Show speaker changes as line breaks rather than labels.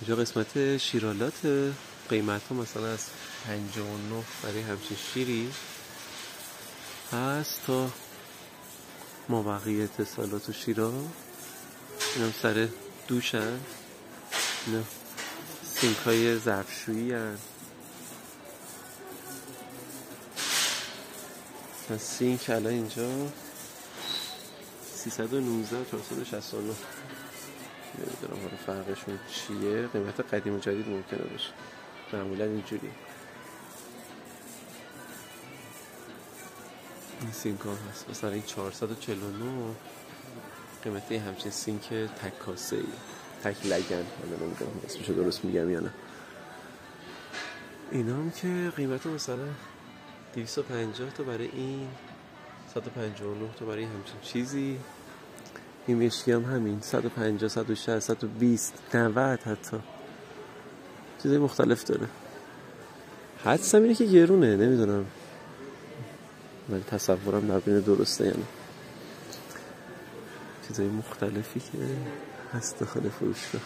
اینجا قسمت شیرالات. قیمت ها مثلا از 59 برای همچین شیری هست تا مابقی اتصالات و شیرا. این هم سر دوش هست. اینا سینک های ظرفشویی هست. سینک الان اینجا 319 و 469. نمیدونم حالا فرقشون چیه. قیمت قدیم و جدید ممکنه باشه، معمولا اینجوری. این سینک ها هست مثلا این 449 قیمتی همچین سینک تک کاسه ای، تک لگن. حالا نمیدونم اسمشو درست میگم یا نه. اینا هم که قیمت مثلا 250 تا برای این، 159 تا برای همچین چیزی. این ویسکی هم همین 150 160 120 90 حتی چیزای مختلف داره. حدسم اینه که گرونه، نمیدونم ولی تصورم نبینه درسته. یعنی چیزای مختلفی که هست داخل فروشگاه.